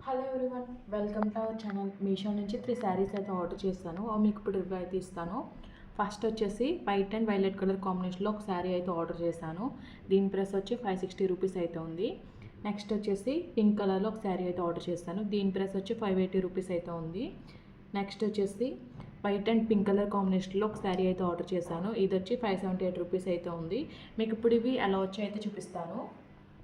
Hello everyone, welcome to our channel. Meesho నుంచి 3 శారీస్ అయితే order చేస్తాను. మీకు ఇప్పుడు రివ్యూ అయితే ఇస్తాను. ఫస్ట్ వచ్చేసి వైట్ అండ్ వైలెట్ కలర్ కాంబినేషన్లో ఒక శారీ అయితే ఆర్డర్ చేశాను. దీని ప్రైస్ వచ్చి 560 రూపీస్ అయితే ఉంది. నెక్స్ట్ వచ్చేసి పింక్ కలర్లో ఒక శారీ అయితే ఆర్డర్ చేస్తాను. దీని ప్రైస్ వచ్చి 580 రూపీస్ అయితే ఉంది. నెక్స్ట్ వచ్చేసి వైట్ అండ్ పింక్ కలర్ కాంబినేషన్లో ఒక శారీ అయితే ఆర్డర్ చేశాను. ఇది వచ్చి 578 రూపీస్ అయితే ఉంది. మీకు ఇప్పుడు ఇవి ఎలా వచ్చి అయితే చూపిస్తాను.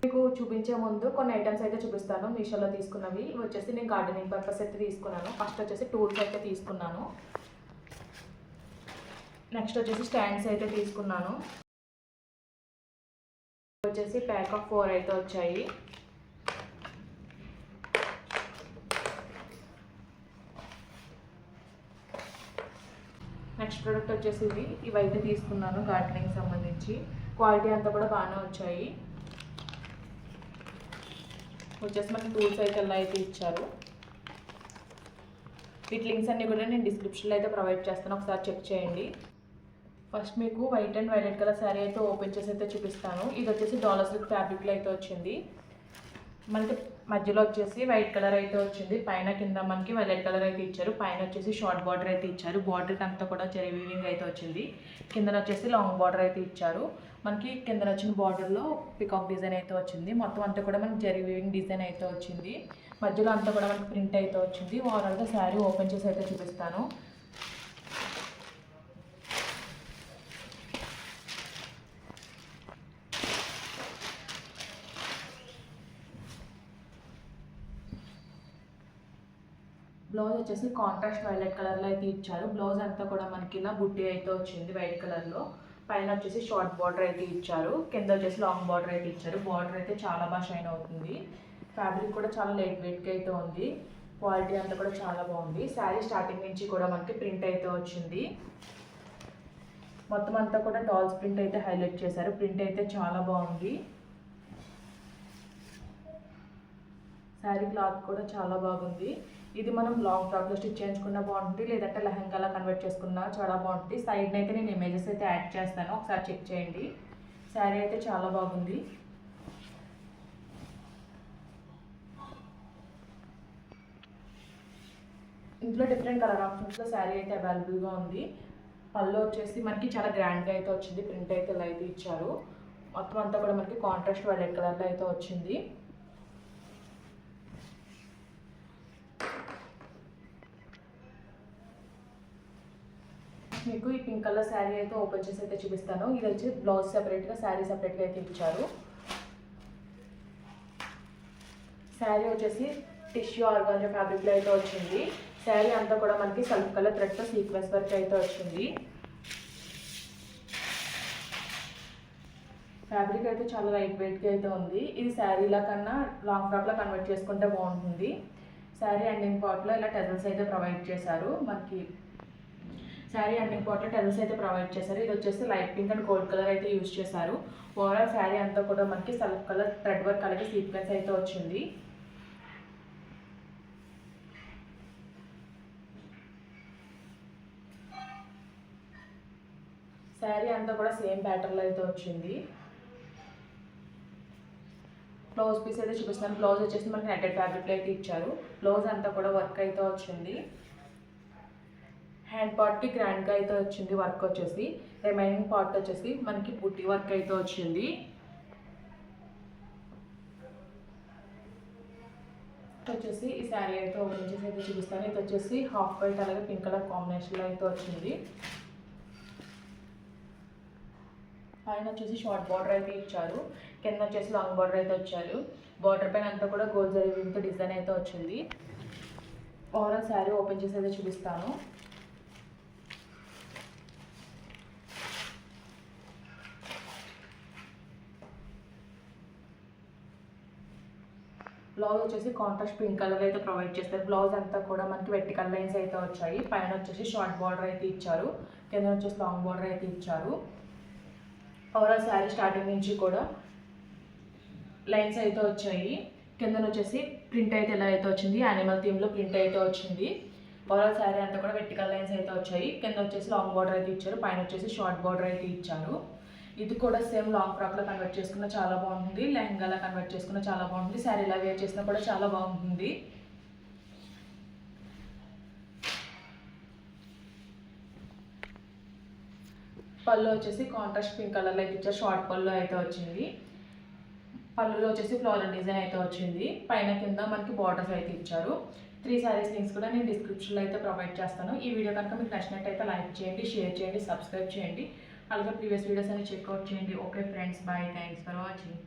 మీకు చూపించే ముందు కొన్ని ఐటమ్స్ అయితే చూపిస్తాను. మీషోలో తీసుకున్నవి వచ్చేసి నేను గార్డెనింగ్ పర్పస్ అయితే తీసుకున్నాను. ఫస్ట్ వచ్చేసి టూల్స్ అయితే తీసుకున్నాను. నెక్స్ట్ వచ్చేసి స్టాండ్స్ అయితే తీసుకున్నాను. వచ్చేసి ప్యాక్ ఆఫ్ 4 అయితే వచ్చాయి. నెక్స్ట్ ప్రోడక్ట్ వచ్చేసి ఇవైతే తీసుకున్నాను గార్డెనింగ్ సంబంధించి. క్వాలిటీ అంతా కూడా బాగానే వచ్చాయి. వచ్చేసి మనకి టూల్స్ అయితే ఎలా అయితే ఇచ్చారు. వీటి లింక్స్ అన్నీ కూడా నేను డిస్క్రిప్షన్లో అయితే ప్రొవైడ్ చేస్తాను, ఒకసారి చెక్ చేయండి. ఫస్ట్ మీకు white and violet colour sari అయితే ఓపెన్ చేసి అయితే చూపిస్తాను. ఇది వచ్చేసి డాలర్ సిల్క్ ఫ్యాబ్రిక్లో అయితే వచ్చింది. మనకి మధ్యలో వచ్చేసి వైట్ కలర్ అయితే వచ్చింది. పైన కింద మనకి వైలెట్ కలర్ అయితే ఇచ్చారు. పైన వచ్చేసి షార్ట్ బార్డర్ అయితే ఇచ్చారు. బార్డర్ అంతా కూడా చెరీ వీవింగ్ అయితే వచ్చింది. కిందన వచ్చేసి లాంగ్ బార్డర్ అయితే ఇచ్చారు. మనకి కింద వచ్చిన బార్డర్లో పికాక్ డిజైన్ అయితే వచ్చింది. మొత్తం అంతా కూడా మనకి జరీ వీవింగ్ డిజైన్ అయితే వచ్చింది. మధ్యలో అంతా కూడా మనకి ప్రింట్ అయితే వచ్చింది. ఓవరాల్గా శారీ ఓపెన్ చేసి అయితే చూపిస్తాను. బ్లౌజ్ వచ్చేసి కాంట్రాస్ట్ వైలెట్ కలర్లో అయితే ఇచ్చారు. బ్లౌజ్ అంతా కూడా మనకి ఇలా బుట్టి అయితే వచ్చింది వైట్ కలర్లో. పైన వచ్చేసి షార్ట్ బార్డర్ అయితే ఇచ్చారు. కింద వచ్చేసి లాంగ్ బార్డర్ అయితే ఇచ్చారు. బార్డర్ అయితే చాలా బాగా షైన్ అవుతుంది. ఫ్యాబ్రిక్ కూడా చాలా లైట్ వెయిట్గా అయితే ఉంది. క్వాలిటీ అంతా కూడా చాలా బాగుంది. శారీ స్టార్టింగ్ నుంచి కూడా మనకి ప్రింట్ అయితే వచ్చింది. మొత్తం అంతా కూడా డాల్స్ ప్రింట్ అయితే హైలైట్ చేశారు. ప్రింట్ అయితే చాలా బాగుంది. శారీ క్లాత్ కూడా చాలా బాగుంది. ఇది మనం లాంగ్ ఫ్రాక్లో స్టిచ్ చేయించుకున్నా బాగుంటుంది, లేదంటే లెహంగాలా కన్వర్ట్ చేసుకున్నా చాలా బాగుంటుంది. సైడ్ని అయితే నేను ఇమేజెస్ అయితే యాడ్ చేస్తాను, ఒకసారి చెక్ చేయండి. శారీ అయితే చాలా బాగుంది. ఇందులో డిఫరెంట్ కలర్ ఆప్షన్స్లో శారీ అయితే అవైలబుల్గా ఉంది. పళ్ళు వచ్చేసి మనకి చాలా గ్రాండ్గా అయితే వచ్చింది. ప్రింట్ అయితే ఇలా అయితే ఇచ్చారు. మొత్తం అంతా కూడా మనకి కాంట్రాస్ట్ వైలెట్ కలర్లో అయితే వచ్చింది. మీకు ఈ పింక్ కలర్ శారీ అయితే ఓపెన్ చేసి అయితే చూపిస్తాను. ఇది వచ్చి బ్లౌజ్ సెపరేట్గా, శారీ సెపరేట్గా అయితే ఇచ్చారు. శారీ వచ్చేసి టిష్యూ ఆర్గాంజా ఫ్యాబ్రిక్లో అయితే వచ్చింది. శారీ అంతా కూడా మనకి సెల్ఫ్ కలర్ థ్రెడ్తో సీక్వెన్స్ వర్క్ అయితే వచ్చింది. ఫ్యాబ్రిక్ అయితే చాలా లైట్ వెయిట్గా అయితే ఉంది. ఇది శారీలా కన్నా లాంగ్ ఫ్రాక్లో కన్వర్ట్ చేసుకుంటే బాగుంటుంది. శారీ ఎండింగ్ పార్ట్లో ఇలా టెజల్స్ అయితే ప్రొవైడ్ చేశారు. మనకి శారీ ఎండింగ్ పార్ట్లో టెజల్స్ అయితే ప్రొవైడ్ చేశారు. ఇది వచ్చేసి light pink and gold colour అయితే యూజ్ చేశారు. ఓవరాల్ శారీ అంతా కూడా మనకి సెల్ఫ్ కలర్ థ్రెడ్ వర్క్ అలాగే సీక్వెన్స్ అయితే వచ్చింది. శారీ అంతా కూడా సేమ్ ప్యాటర్న్లో అయితే వచ్చింది. బ్లౌజ్ పీస్ అయితే చూపిస్తాను. బ్లౌజ్ వచ్చేసి మనకి నెట్టెడ్ ఫ్యాబ్రిక్లో అయితే ఇచ్చారు. బ్లౌజ్ అంతా కూడా వర్క్ అయితే వచ్చింది. హ్యాండ్ పార్ట్కి గ్రాండ్గా అయితే వచ్చింది వర్క్ వచ్చేసి. రిమైనింగ్ పార్ట్ వచ్చేసి మనకి బుట్టి వర్క్ అయితే వచ్చింది. వచ్చేసి ఈ శారీ అయితే ఓపెన్ చేసి అయితే చూపిస్తాను. ఇది వచ్చేసి హాఫ్ వైట్ అలాగే పింక్ కలర్ కాంబినేషన్లో అయితే వచ్చింది. పైన వచ్చేసి షార్ట్ బార్డర్ అయితే ఇచ్చారు. కింద వచ్చేసి లాంగ్ బార్డర్ అయితే వచ్చారు. బార్డర్ పైన అంతా కూడా గోల్డ్ జరీ వీవింగ్తో డిజైన్ అయితే వచ్చింది. ఓవరాల్ శారీ ఓపెన్ చేసి అయితే చూపిస్తాను. బ్లౌజ్ వచ్చేసి కాంట్రాస్ట్ పింక్ కలర్ అయితే ప్రొవైడ్ చేస్తారు. బ్లౌజ్ అంతా కూడా మనకి వెర్టికల్ లైన్స్ అయితే వచ్చాయి. పైన వచ్చేసి షార్ట్ బార్డర్ అయితే ఇచ్చారు. కింద వచ్చేసి లాంగ్ బార్డర్ అయితే ఇచ్చారు. ఓవరాల్ శారీ స్టార్టింగ్ నుంచి కూడా లైన్స్ అయితే వచ్చాయి. కింద వచ్చేసి ప్రింట్ అయితే ఎలా అయితే వచ్చింది, యానిమల్ థీమ్లో ప్రింట్ అయితే వచ్చింది. ఓవరాల్ శారీ అంతా కూడా వెర్టికల్ లైన్స్ అయితే వచ్చాయి. కింద వచ్చేసి లాంగ్ బార్డర్ అయితే ఇచ్చారు. పైన వచ్చేసి షార్ట్ బార్డర్ అయితే ఇచ్చారు. ఇది కూడా సేమ్ లాంగ్ ఫ్రాక్లో కన్వర్ట్ చేసుకున్న చాలా బాగుంటుంది. లెహంగాలా కన్వర్ట్ చేసుకున్న చాలా బాగుంటుంది. శారీలా వేర్ చేసినా కూడా చాలా బాగుంటుంది. పళ్ళు వచ్చేసి కాంట్రాస్ట్ పింక్ కలర్లో అయితే ఇచ్చారు. షార్ట్ పళ్ళు అయితే వచ్చింది. పళ్ళులో వచ్చేసి ఫ్లోరల్ డిజైన్ అయితే వచ్చింది. పైన కింద మనకి బార్డర్స్ అయితే ఇచ్చారు. 3 శారీస్ లింక్స్ కూడా నేను డిస్క్రిప్షన్లో అయితే ప్రొవైడ్ చేస్తాను. ఈ వీడియో కనుక మీకు నచ్చినట్టయితే లైక్ చేయండి, షేర్ చేయండి, సబ్స్క్రైబ్ చేయండి. అలాగే ప్రీవియస్ వీడియోస్ అన్ని చెక్అవుట్ చేయండి. Okay friends, bye, thanks for watching.